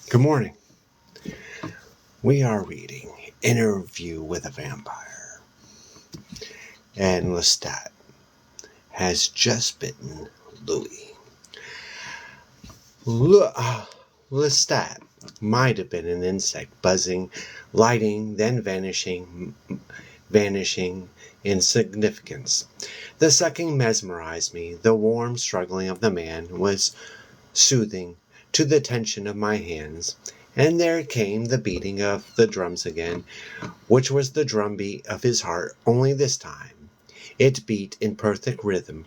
Good morning. We are reading Interview with a Vampire, and Lestat has just bitten Louis. Lestat might have been an insect buzzing, lighting, then vanishing in significance. The sucking mesmerized me. The warm struggling of the man was soothing to the tension of my hands. And there came the beating of the drums again, which was the drumbeat of his heart, only this time it beat in perfect rhythm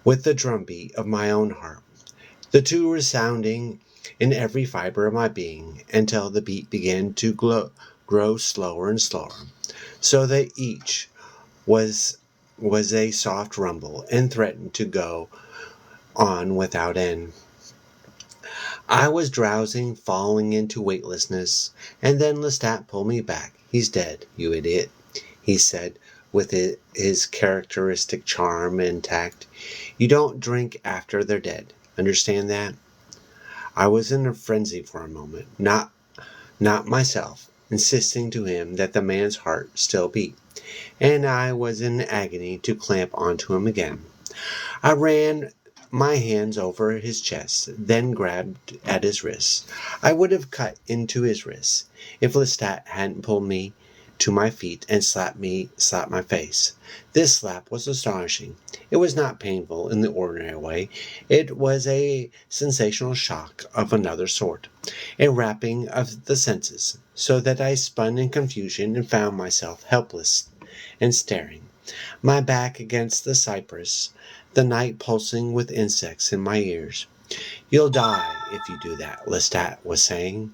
with the drumbeat of my own heart, the two resounding in every fiber of my being, until the beat began to grow slower and slower, so that each was a soft rumble, and threatened to go on without end. I was drowsing, falling into weightlessness, and then Lestat pulled me back. "He's dead, you idiot," he said, with his characteristic charm and tact. "You don't drink after they're dead. Understand that?" I was in a frenzy for a moment, not myself, insisting to him that the man's heart still beat, and I was in agony to clamp onto him again. I ran my hands over his chest, then grabbed at his wrists. I would have cut into his wrists if Lestat hadn't pulled me to my feet and slapped my face. This slap was astonishing. It was not painful in the ordinary way. It was a sensational shock of another sort, a rapping of the senses, so that I spun in confusion and found myself helpless and staring, my back against the cypress, the night pulsing with insects in my ears. "You'll die if you do that," Lestat was saying.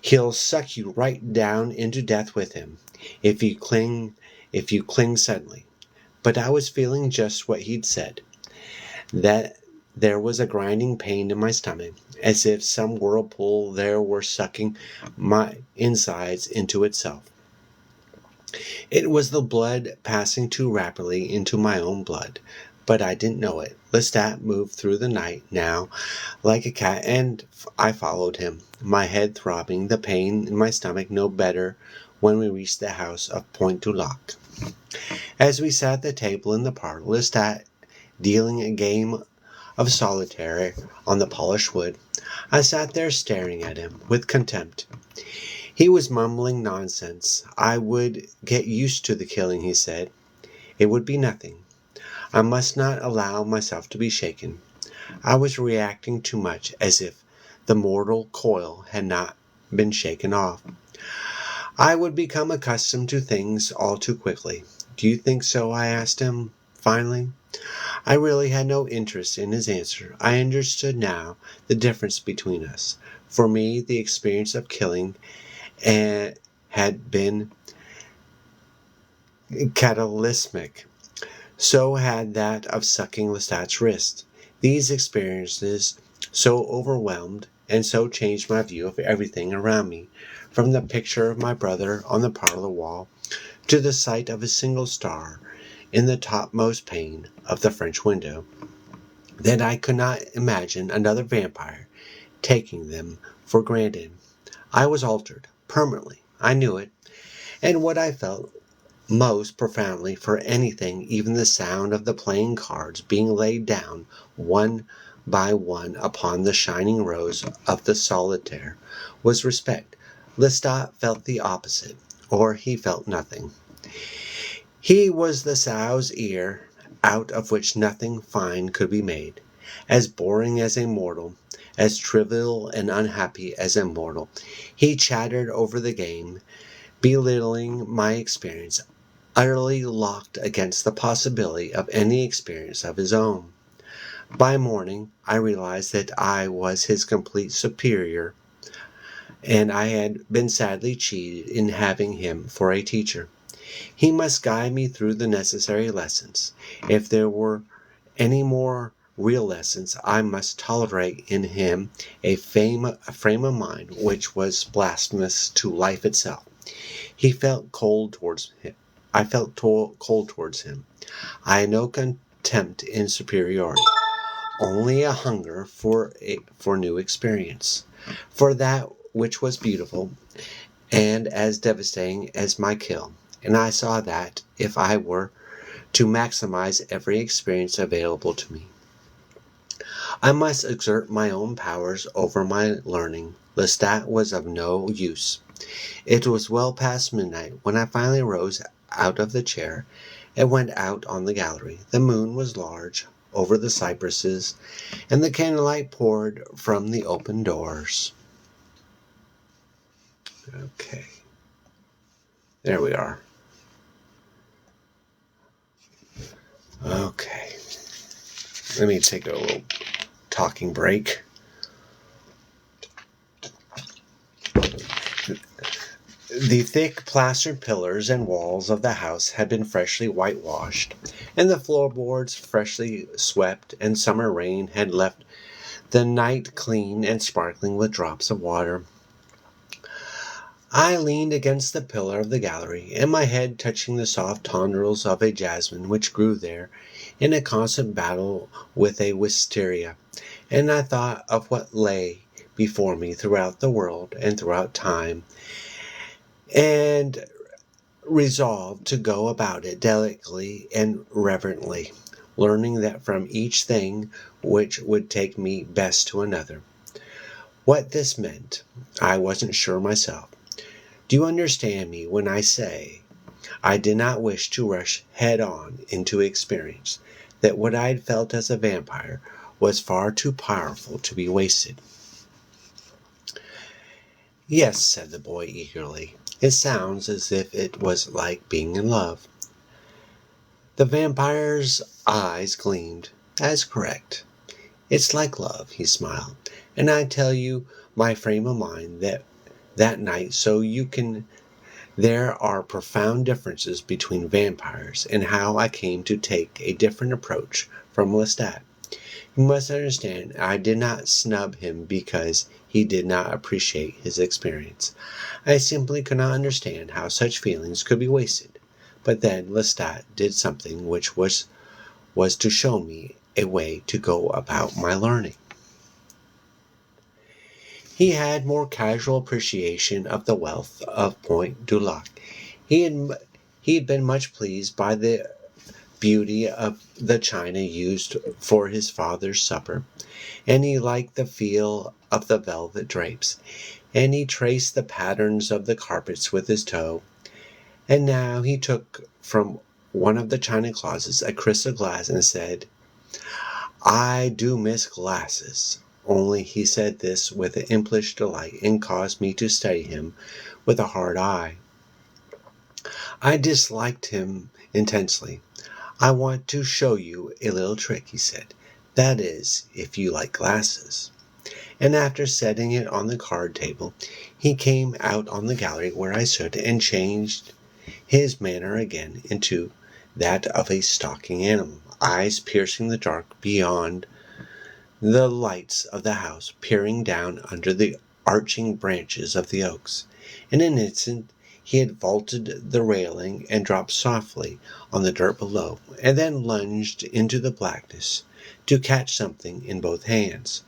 "He'll suck you right down into death with him, if you cling suddenly." But I was feeling just what he'd said, that there was a grinding pain in my stomach, as if some whirlpool there were sucking my insides into itself. It was the blood passing too rapidly into my own blood, but I didn't know it. Lestat moved through the night now like a cat, and I followed him, my head throbbing, the pain in my stomach no better when we reached the house of Pointe du Lac. As we sat at the table in the parlor, Lestat dealing a game of solitaire on the polished wood, I sat there staring at him with contempt. He was mumbling nonsense. I would get used to the killing, he said. It would be nothing. I must not allow myself to be shaken. I was reacting too much, as if the mortal coil had not been shaken off. I would become accustomed to things all too quickly. "Do you think so?" I asked him, finally. I really had no interest in his answer. I understood now the difference between us. For me, the experience of killing had been cataclysmic. So had that of sucking Lestat's wrist. These experiences so overwhelmed and so changed my view of everything around me, from the picture of my brother on the parlor wall to the sight of a single star in the topmost pane of the French window, that I could not imagine another vampire taking them for granted. I was altered, permanently. I knew it, and what I felt most profoundly for anything, even the sound of the playing cards being laid down one by one upon the shining rows of the solitaire, was respect. Lestat felt the opposite, or he felt nothing. He was the sow's ear out of which nothing fine could be made, as boring as a mortal, as trivial and unhappy as a mortal. He chattered over the game, belittling my experience, utterly locked against the possibility of any experience of his own. By morning, I realized that I was his complete superior, and I had been sadly cheated in having him for a teacher. He must guide me through the necessary lessons. If there were any more real lessons, I must tolerate in him a frame of mind which was blasphemous to life itself. He felt cold towards him. I felt cold towards him. I had no contempt in superiority. only a hunger for new experience, for that which was beautiful and as devastating as my kill. And I saw that if I were to maximize every experience available to me, I must exert my own powers over my learning. Lestat was of no use. It was well past midnight when I finally rose out of the chair and went out on the gallery. The moon was large over the cypresses, and the candlelight poured from the open doors. Okay. There we are. Okay. Let me take a little talking break. The thick plastered pillars and walls of the house had been freshly whitewashed, and the floorboards freshly swept, and summer rain had left the night clean and sparkling with drops of water. I leaned against the pillar of the gallery, and my head touching the soft tendrils of a jasmine which grew there in a constant battle with a wisteria, and I thought of what lay before me throughout the world and throughout time, and resolved to go about it delicately and reverently, learning that from each thing which would take me best to another. What this meant, I wasn't sure myself. Do you understand me when I say I did not wish to rush head on into experience, that what I had felt as a vampire was far too powerful to be wasted? Yes, said the boy eagerly. It sounds as if it was like being in love. The vampire's eyes gleamed. That's correct. It's like love, he smiled. And I tell you my frame of mind that night so you can. There are profound differences between vampires, and how I came to take a different approach from Lestat. You must understand I did not snub him because he did not appreciate his experience. I simply could not understand how such feelings could be wasted. But then Lestat did something which was to show me a way to go about my learning. He had more casual appreciation of the wealth of Point du Lac. He had been much pleased by the beauty of the china used for his father's supper, and he liked the feel of the velvet drapes, and he traced the patterns of the carpets with his toe. And now he took from one of the china closets a crystal glass and said, I do miss glasses. Only he said this with an impish delight and caused me to study him with a hard eye. I disliked him intensely. I want to show you a little trick, he said. That is, if you like glasses. And after setting it on the card table, he came out on the gallery where I stood and changed his manner again into that of a stalking animal, eyes piercing the dark beyond the lights of the house, peering down under the arching branches of the oaks. In an instant he had vaulted the railing and dropped softly on the dirt below, and then lunged into the blackness to catch something in both hands.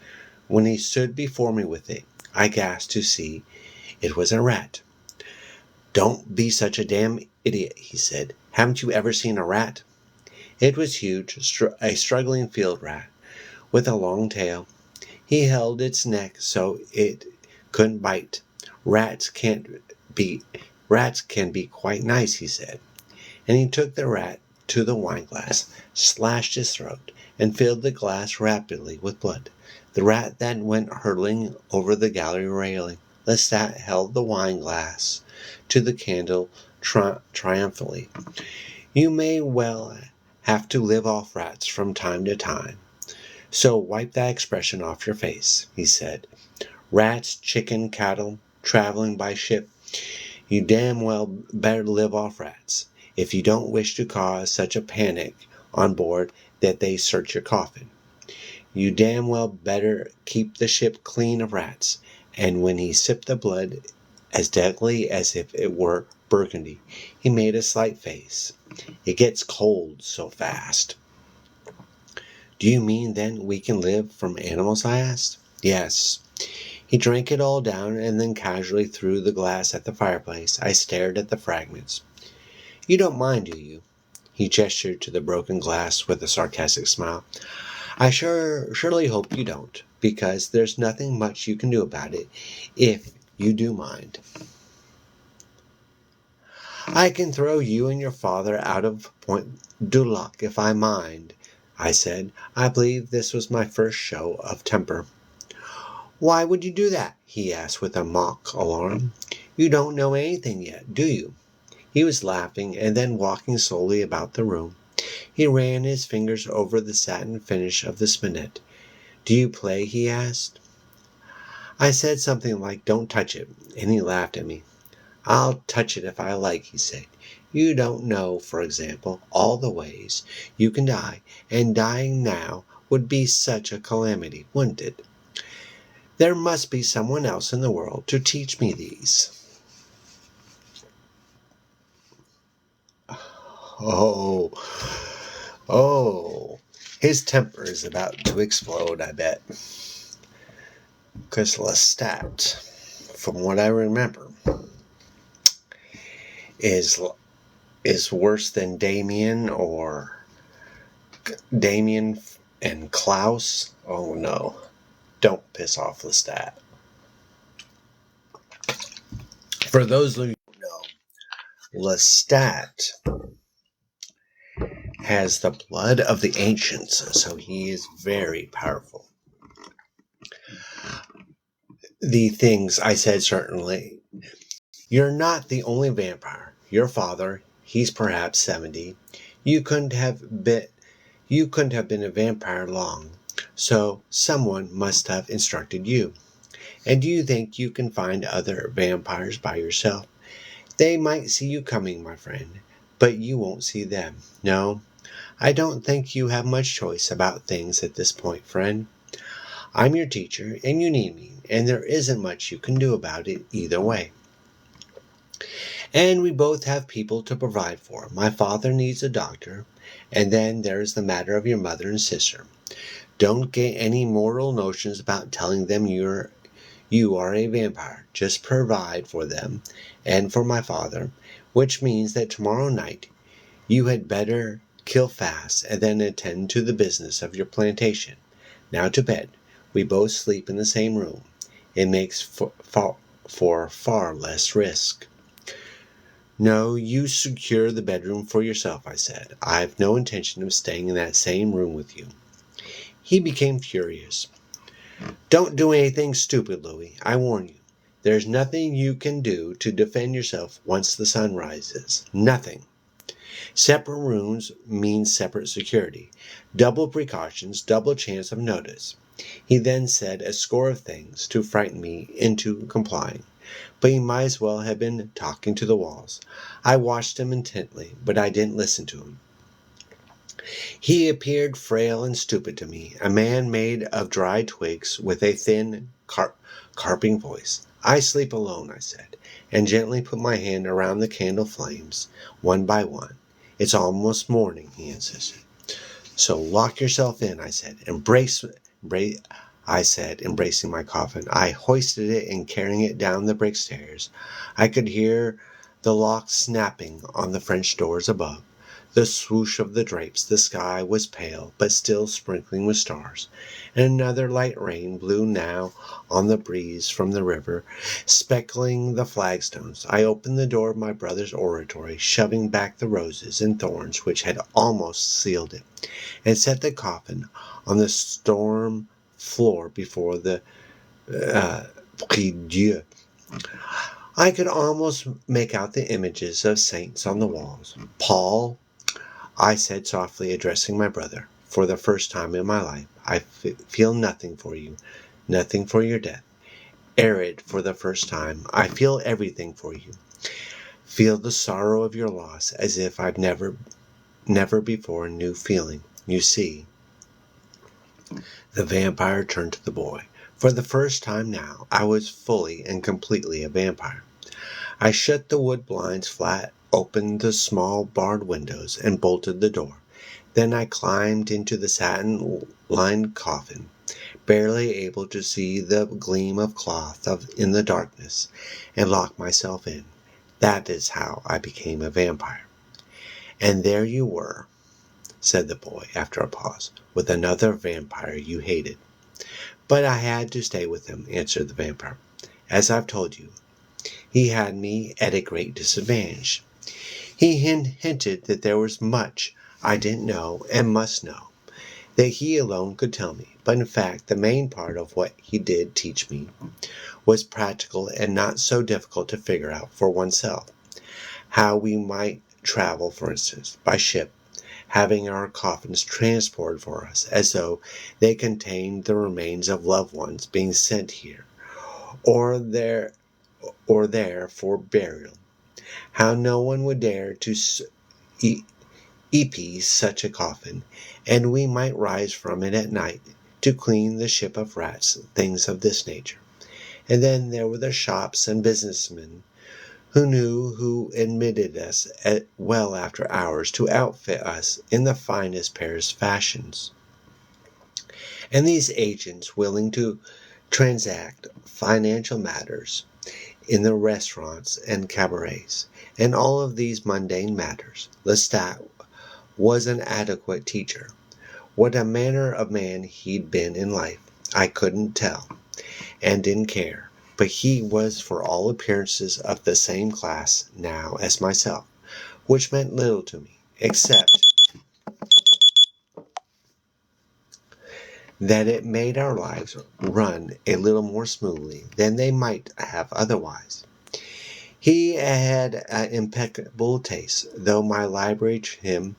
When he stood before me with it, I gasped to see it was a rat. Don't be such a damn idiot, he said. Haven't you ever seen a rat? It was huge, a struggling field rat, with a long tail. He held its neck so it couldn't bite. Rats can be quite nice, he said. And he took the rat to the wine glass, slashed his throat, and filled the glass rapidly with blood. The rat then went hurtling over the gallery railing. Lestat held the wine glass to the candle triumphantly. You may well have to live off rats from time to time. So wipe that expression off your face, he said. Rats, chicken, cattle, traveling by ship. You damn well better live off rats, if you don't wish to cause such a panic on board that they search your coffin. You damn well better keep the ship clean of rats. And when he sipped the blood, as deadly as if it were burgundy, he made a slight face. It gets cold so fast. Do you mean then we can live from animals? I asked. Yes. He drank it all down and then casually threw the glass at the fireplace. I stared at the fragments. You don't mind, do you? He gestured to the broken glass with a sarcastic smile. I surely hope you don't, because there's nothing much you can do about it if you do mind. I can throw you and your father out of Point du Lac if I mind, I said. I believe this was my first show of temper. Why would you do that? He asked with a mock alarm. You don't know anything yet, do you? He was laughing and then walking slowly about the room. He ran his fingers over the satin finish of the spinet. Do you play? He asked. I said something like, don't touch it, and he laughed at me. I'll touch it if I like, he said. You don't know, for example, all the ways you can die, and dying now would be such a calamity, wouldn't it? There must be someone else in the world to teach me these. Oh, his temper is about to explode, I bet. Because Lestat, from what I remember, is worse than Damien and Klaus. Oh no, don't piss off Lestat. For those of you who know, Lestat has the blood of the ancients, so he is very powerful. The things I said certainly. You're not the only vampire. Your father, he's perhaps 70. You couldn't have been a vampire long, so someone must have instructed you. And do you think you can find other vampires by yourself? They might see you coming, my friend, but you won't see them. No, I don't think you have much choice about things at this point, friend. I'm your teacher, and you need me, and there isn't much you can do about it either way. And we both have people to provide for. My father needs a doctor, and then there's the matter of your mother and sister. Don't get any mortal notions about telling them you are a vampire. Just provide for them and for my father, which means that tomorrow night you had better kill fast and then attend to the business of your plantation. Now to bed. We both sleep in the same room. It makes for far less risk. No, you secure the bedroom for yourself, I said. I've no intention of staying in that same room with you. He became furious. Don't do anything stupid, Louis. I warn you. There's nothing you can do to defend yourself once the sun rises. Nothing. Separate rooms means separate security. Double precautions, double chance of notice. He then said a score of things to frighten me into complying. But he might as well have been talking to the walls. I watched him intently, but I didn't listen to him. He appeared frail and stupid to me, a man made of dry twigs with a thin, carping voice. I sleep alone, I said, and gently put my hand around the candle flames, one by one. It's almost morning, he insisted. So lock yourself in, I said. I said, embracing my coffin. I hoisted it and carrying it down the brick stairs. I could hear the lock snapping on the French doors above, the swoosh of the drapes. The sky was pale, but still sprinkling with stars, and another light rain blew now on the breeze from the river, speckling the flagstones. I opened the door of my brother's oratory, shoving back the roses and thorns which had almost sealed it, and set the coffin on the storm floor before the prie-dieu. I could almost make out the images of saints on the walls. Paul, I said softly, addressing my brother, for the first time in my life, I feel nothing for you, nothing for your death. Arid for the first time, I feel everything for you. Feel the sorrow of your loss as if I've never before knew feeling. You see. The vampire turned to the boy. For the first time now, I was fully and completely a vampire. I shut the wood blinds flat, opened the small barred windows, and bolted the door. Then I climbed into the satin-lined coffin, barely able to see the gleam of cloth in the darkness, and locked myself in. That is how I became a vampire. And there you were, said the boy after a pause, with another vampire you hated. But I had to stay with him, answered the vampire. As I've told you, he had me at a great disadvantage. He hinted that there was much I didn't know and must know, that he alone could tell me. But in fact, the main part of what he did teach me was practical and not so difficult to figure out for oneself. How we might travel, for instance, by ship, having our coffins transported for us as though they contained the remains of loved ones being sent here or there for burial. How no one would dare to EP such a coffin, and we might rise from it at night to clean the ship of rats, things of this nature. And then there were the shops and businessmen who admitted us well after hours to outfit us in the finest Paris fashions. And these agents willing to transact financial matters in the restaurants and cabarets, and all of these mundane matters. Lestat was an adequate teacher. What a manner of man he'd been in life, I couldn't tell, and didn't care. But he was for all appearances of the same class now as myself, which meant little to me, except that it made our lives run a little more smoothly than they might have otherwise. He had an impeccable taste, though my library to him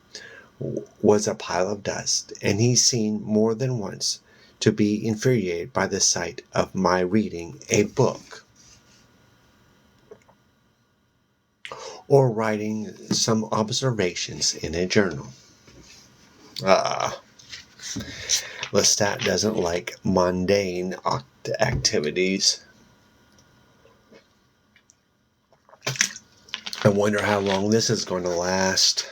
was a pile of dust, and he seemed more than once to be infuriated by the sight of my reading a book or writing some observations in a journal. Lestat doesn't like mundane activities. I wonder how long this is going to last.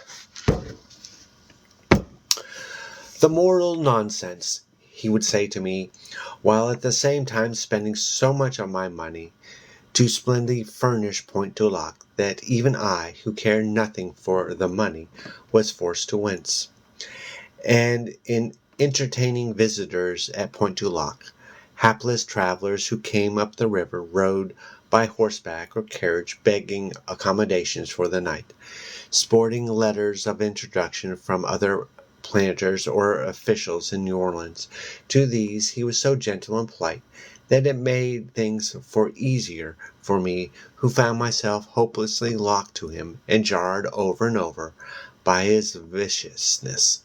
The mortal nonsense, he would say to me, while at the same time spending so much of my money to splendidly furnish Point du Lac that even I, who cared nothing for the money, was forced to wince. And in entertaining visitors at Point du Lac, hapless travelers who came up the river, rode by horseback or carriage, begging accommodations for the night, sporting letters of introduction from other planters or officials in New Orleans. To these he was so gentle and polite that it made things easier for me, who found myself hopelessly locked to him and jarred over and over by his viciousness.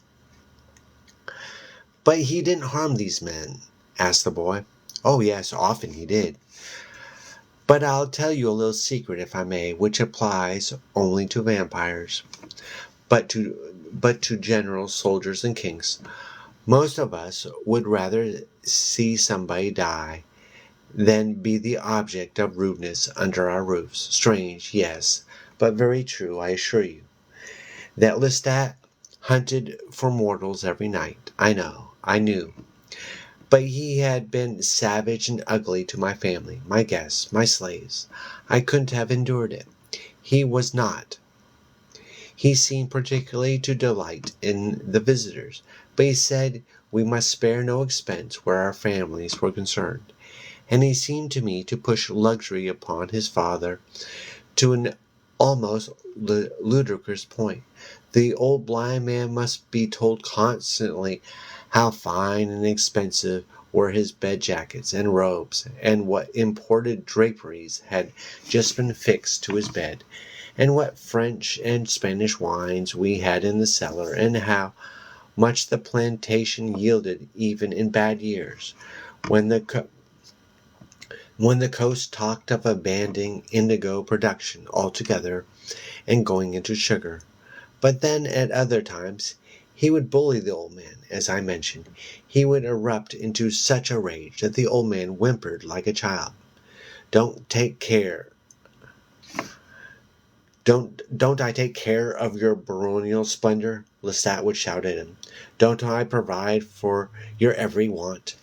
But he didn't harm these men? Asked the boy. Oh, yes, often he did. But I'll tell you a little secret, if I may, which applies only to vampires, but to generals, soldiers, and kings. Most of us would rather see somebody die than be the object of rudeness under our roofs. Strange, yes, but very true, I assure you. That Lestat hunted for mortals every night. I knew. But he had been savage and ugly to my family, my guests, my slaves. I couldn't have endured it. He was not. He seemed particularly to delight in the visitors, but he said we must spare no expense where our families were concerned. And he seemed to me to push luxury upon his father to an almost ludicrous point. The old blind man must be told constantly how fine and expensive were his bed jackets and robes, and what imported draperies had just been fixed to his bed, and what French and Spanish wines we had in the cellar, and how much the plantation yielded even in bad years, when the coast talked of abandoning indigo production altogether and going into sugar. But then at other times he would bully the old man, as I mentioned. He would erupt into such a rage that the old man whimpered like a child. Don't take care Don't I take care of your baronial splendor? Lestat would shout at him. Don't I provide for your every want?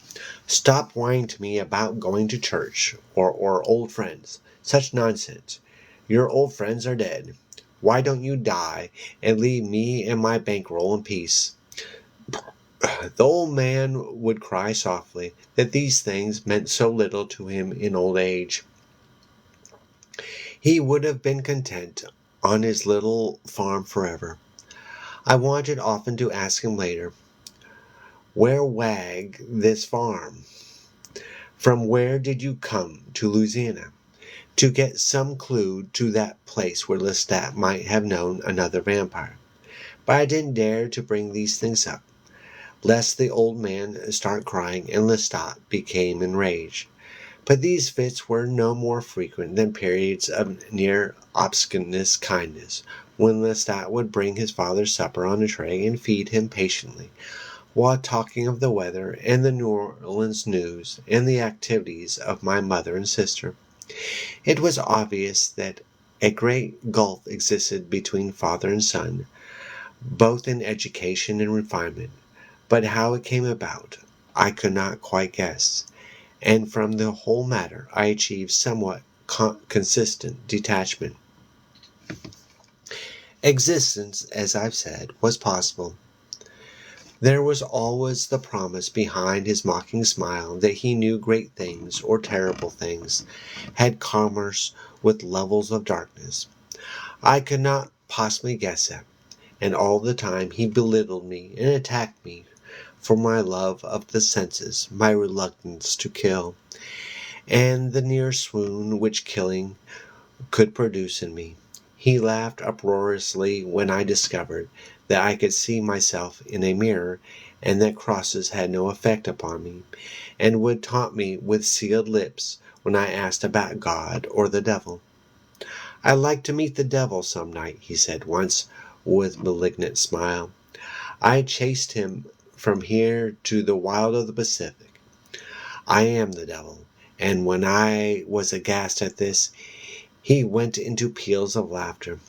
Stop whining to me about going to church or old friends. Such nonsense. Your old friends are dead. Why don't you die and leave me and my bankroll in peace? The old man would cry softly that these things meant so little to him in old age. He would have been content on his little farm forever. I wanted often to ask him later, where wag this farm? From where did you come to Louisiana? To get some clue to that place where Lestat might have known another vampire. But I didn't dare to bring these things up, lest the old man start crying and Lestat became enraged. But these fits were no more frequent than periods of near obstinate kindness, when Lestat would bring his father's supper on a tray and feed him patiently, while talking of the weather and the New Orleans news and the activities of my mother and sister. It was obvious that a great gulf existed between father and son, both in education and refinement, but how it came about I could not quite guess, and from the whole matter I achieved somewhat consistent detachment. Existence, as I've said, was possible. There was always the promise behind his mocking smile that he knew great things or terrible things, had commerce with levels of darkness. I could not possibly guess it, and all the time he belittled me and attacked me for my love of the senses, my reluctance to kill, and the near swoon which killing could produce in me. He laughed uproariously when I discovered that I could see myself in a mirror and that crosses had no effect upon me, and would taunt me with sealed lips when I asked about God or the devil. I'd like to meet the devil some night, he said once with malignant smile. I chased him from here to the wild of the Pacific. I am the devil. And when I was aghast at this, he went into peals of laughter.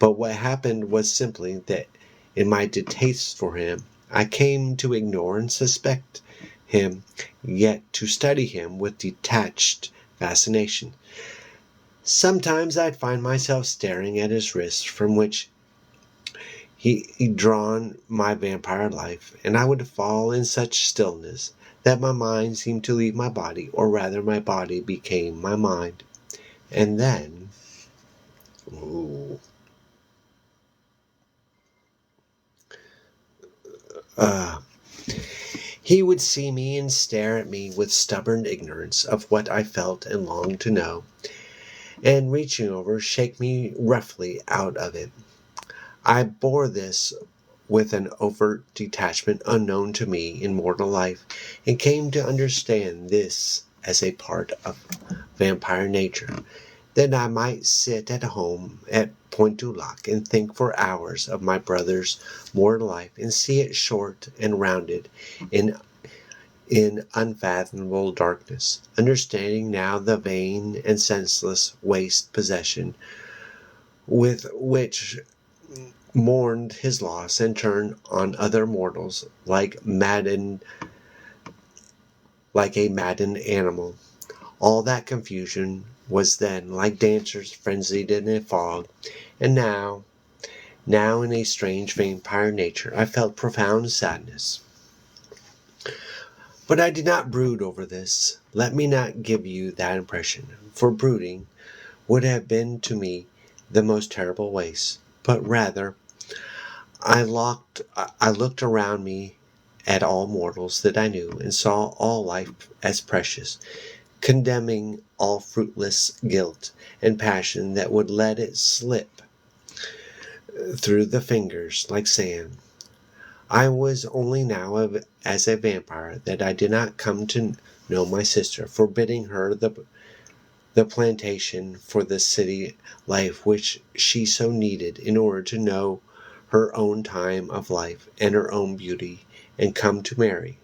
But what happened was simply that in my distaste for him, I came to ignore and suspect him, yet to study him with detached fascination. Sometimes I'd find myself staring at his wrists from which he'd drawn my vampire life, and I would fall in such stillness that my mind seemed to leave my body, or rather my body became my mind. And then, ooh, uh, he would see me and stare at me with stubborn ignorance of what I felt and longed to know, and reaching over, shake me roughly out of it. I bore this with an overt detachment unknown to me in mortal life, and came to understand this as a part of vampire nature, that I might sit at home at Pointe du Lac and think for hours of my brother's mortal life, and see it short and rounded in unfathomable darkness, understanding now the vain and senseless waste possession with which mourned his loss and turned on other mortals like a maddened animal. All that confusion was then like dancers frenzied in a fog, and now in a strange vampire nature, I felt profound sadness. But I did not brood over this. Let me not give you that impression, for brooding would have been to me the most terrible waste, but rather I looked around me at all mortals that I knew, and saw all life as precious, condemning all fruitless guilt and passion that would let it slip through the fingers like sand. I was only now as a vampire that I did not come to know my sister, forbidding her the plantation for the city life which she so needed in order to know her own time of life and her own beauty, and come to marry,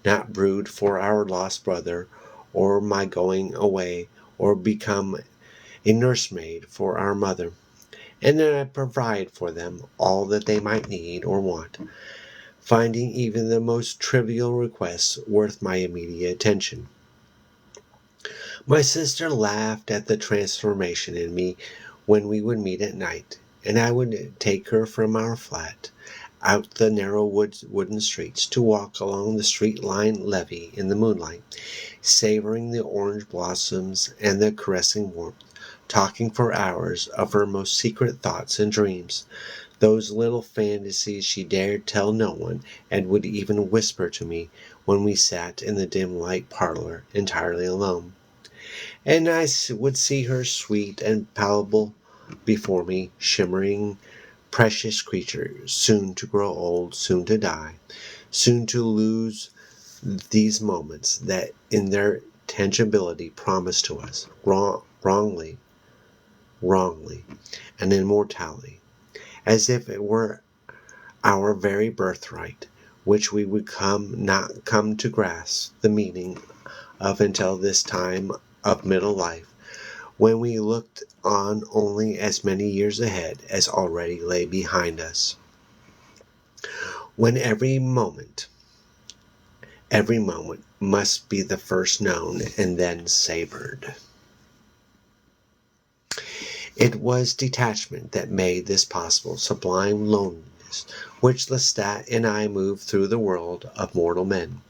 not brood for our lost brother, or my going away, or become a nursemaid for our mother. and then I provide for them all that they might need or want, finding even the most trivial requests worth my immediate attention. My sister laughed at the transformation in me when we would meet at night, and I would take her from our flat out the narrow wooden streets to walk along the street-lined levee in the moonlight, savoring the orange blossoms and the caressing warmth, talking for hours of her most secret thoughts and dreams, those little fantasies she dared tell no one and would even whisper to me when we sat in the dim light parlor entirely alone. And I would see her sweet and palpable before me, shimmering, precious creature, soon to grow old, soon to die, soon to lose these moments that in their tangibility promise to us, wrongly, an immortality, as if it were our very birthright, which we would not come to grasp the meaning of until this time of middle life, when we looked on only as many years ahead as already lay behind us. When every moment must be the first known and then savored. It was detachment that made this possible, sublime loneliness, which Lestat and I moved through the world of mortal men,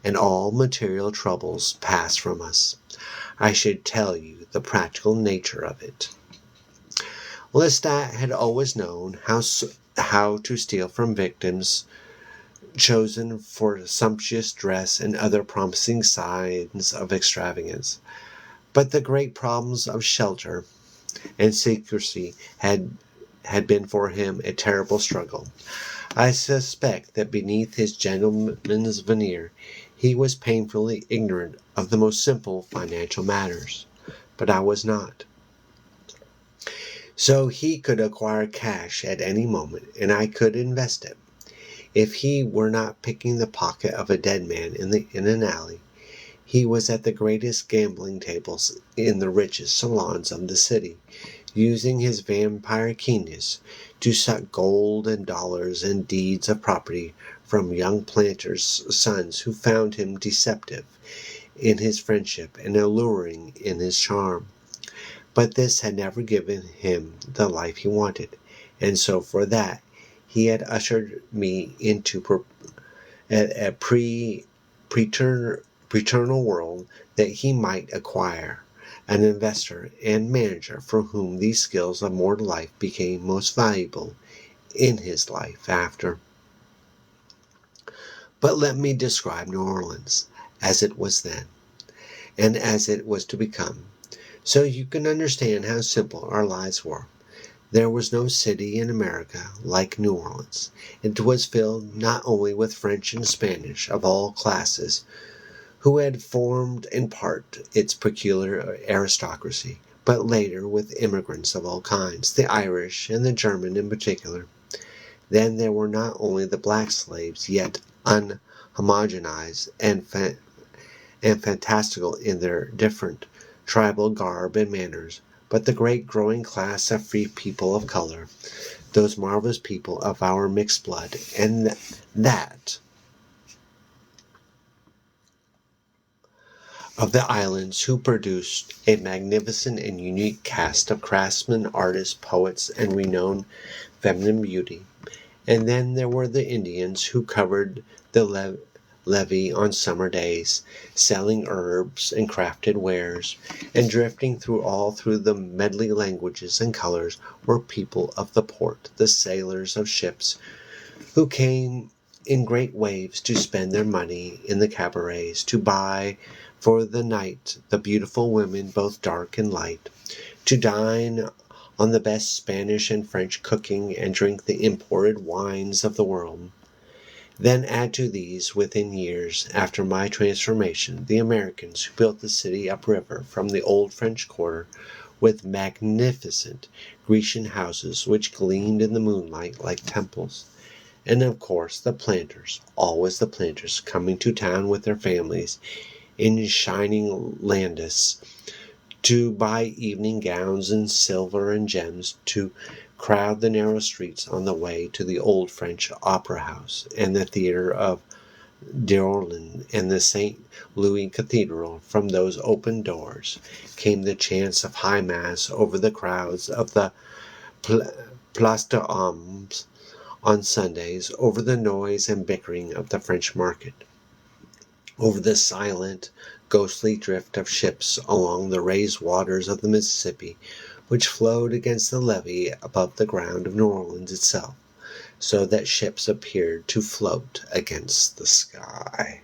and all material troubles passed from us. I should tell you the practical nature of it. Lestat had always known how to steal from victims chosen for sumptuous dress and other promising signs of extravagance. But the great problems of shelter and secrecy had been for him a terrible struggle. I suspect that beneath his gentleman's veneer he was painfully ignorant of the most simple financial matters. But I was not. So he could acquire cash at any moment, and I could invest it. If he were not picking the pocket of a dead man in an alley, he was at the greatest gambling tables in the richest salons of the city, using his vampire keenness to suck gold and dollars and deeds of property from young planters' sons who found him deceptive in his friendship and alluring in his charm. But this had never given him the life he wanted, and so for that he had ushered me into a preternal world that he might acquire an investor and manager for whom these skills of mortal life became most valuable in his life after. But let me describe New Orleans as it was then, and as it was to become, so you can understand how simple our lives were. There was no city in America like New Orleans. It was filled not only with French and Spanish of all classes, who had formed in part its peculiar aristocracy, but later with immigrants of all kinds, the Irish and the German in particular. Then there were not only the black slaves, yet unhomogenized and fantastical in their different tribal garb and manners, but the great growing class of free people of color, those marvelous people of our mixed blood, and that of the islands, who produced a magnificent and unique cast of craftsmen, artists, poets, and renowned feminine beauty. And then there were the Indians, who covered the levee on summer days, selling herbs and crafted wares, and drifting through the medley languages and colors were people of the port, the sailors of ships, who came in great waves to spend their money in the cabarets, to buy for the night the beautiful women both dark and light, to dine on the best Spanish and French cooking and drink the imported wines of the world. Then add to these, within years after my transformation, the Americans who built the city upriver from the old French quarter with magnificent Grecian houses which gleamed in the moonlight like temples. And of course the planters, always the planters, coming to town with their families in shining landau's to buy evening gowns and silver and gems, to crowd the narrow streets on the way to the old French Opera House and the Theatre of d'Orléans and the St. Louis Cathedral. From those open doors came the chants of High Mass over the crowds of the Place d'Armes on Sundays, over the noise and bickering of the French market, over the silent, ghostly drift of ships along the raised waters of the Mississippi, which flowed against the levee above the ground of New Orleans itself, so that ships appeared to float against the sky.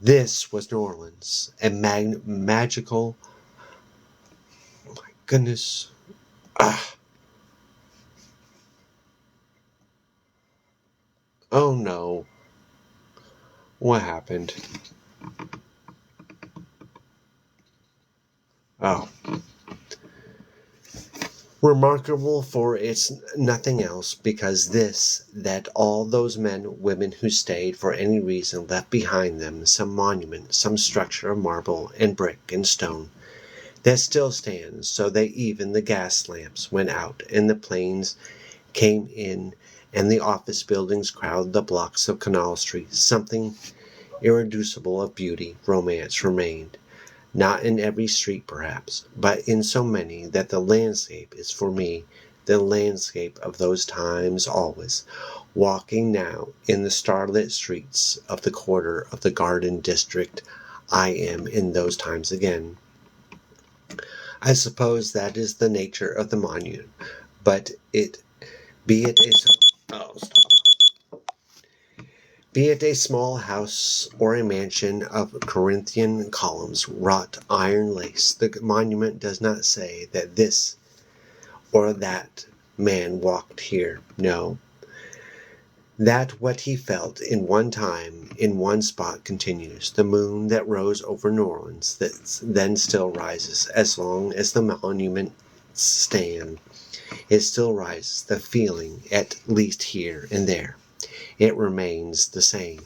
This was New Orleans, a magical, oh my goodness, oh no, what happened? Oh. Remarkable for its nothing else, because that all those men, women who stayed for any reason left behind them some monument, some structure of marble and brick and stone that still stands, so that even the gas lamps went out and the planes came in and the office buildings crowded the blocks of Canal Street. Something irreducible of beauty, romance remained. Not in every street, perhaps, but in so many that the landscape is for me the landscape of those times always. Walking now in the starlit streets of the quarter of the Garden District, I am in those times again. I suppose that is the nature of the monument, but be it a small house or a mansion of Corinthian columns, wrought iron lace, the monument does not say that this or that man walked here. No, that what he felt in one time, in one spot, continues. The moon that rose over New Orleans, that then still rises, as long as the monuments stand. It still rises, the feeling, at least here and there. It remains the same.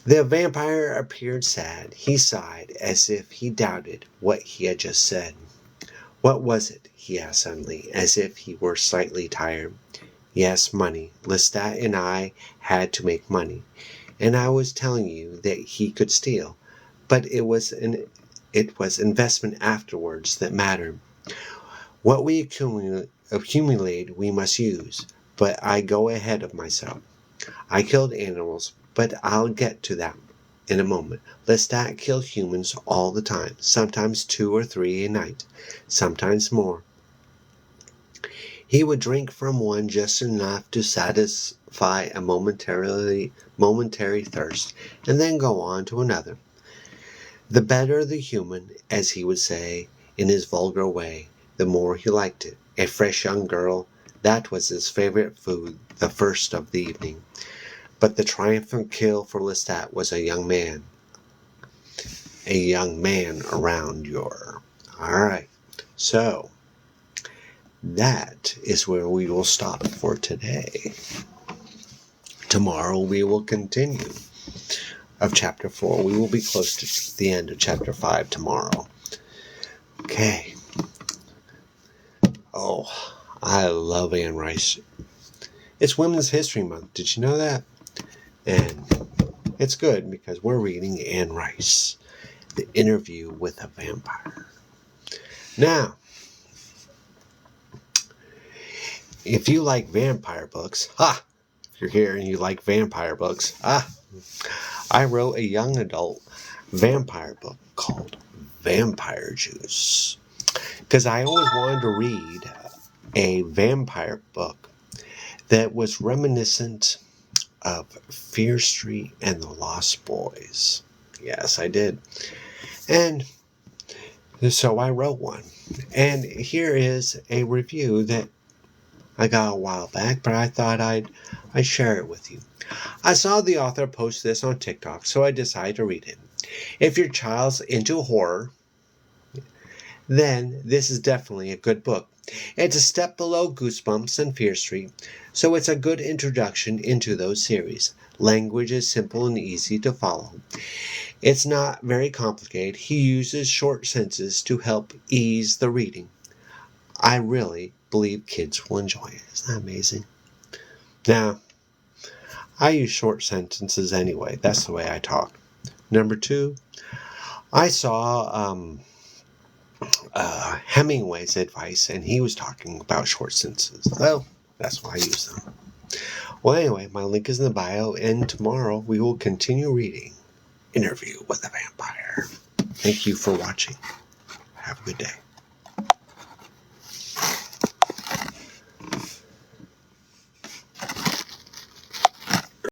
The vampire appeared sad. He sighed, as if he doubted what he had just said. What was it? He asked suddenly, as if he were slightly tired. Yes, money. Lestat and I had to make money. And I was telling you that he could steal. But it was investment afterwards that mattered. What we accumulate we must use. But I go ahead of myself. I killed animals, but I'll get to that in a moment. Lestat killed humans all the time, sometimes 2 or 3 a night, sometimes more. He would drink from one just enough to satisfy a momentary thirst, and then go on to another. The better the human, as he would say, in his vulgar way, the more he liked it. A fresh young girl, that was his favorite food, the first of the evening. But the triumphant kill for Lestat was a young man. A young man around your... Alright, so that is where we will stop for today. Tomorrow we will continue of Chapter 4. We will be close to the end of Chapter 5 tomorrow. Okay. Oh, I love Anne Rice. It's Women's History Month. Did you know that? And it's good because we're reading Anne Rice, The Interview with a Vampire. Now, if you like vampire books, if you're here and you like vampire books, I wrote a young adult vampire book called Vampire Juice. Because I always wanted to read a vampire book that was reminiscent of Fear Street and the Lost Boys. Yes, I did. And so I wrote one. And here is a review that I got a while back, but I thought I'd share it with you. I saw the author post this on TikTok, so I decided to read it. If your child's into horror, then this is definitely a good book. It's a step below Goosebumps and Fear Street, so it's a good introduction into those series. Language is simple and easy to follow. It's not very complicated. He uses short sentences to help ease the reading. I really believe kids will enjoy it. Isn't that amazing? Now, I use short sentences anyway. That's the way I talk. Number 2, I saw Hemingway's advice, and he was talking about short sentences. Well, that's why I use them. Well, anyway, my link is in the bio, and tomorrow we will continue reading Interview with a Vampire. Thank you for watching. Have a good day.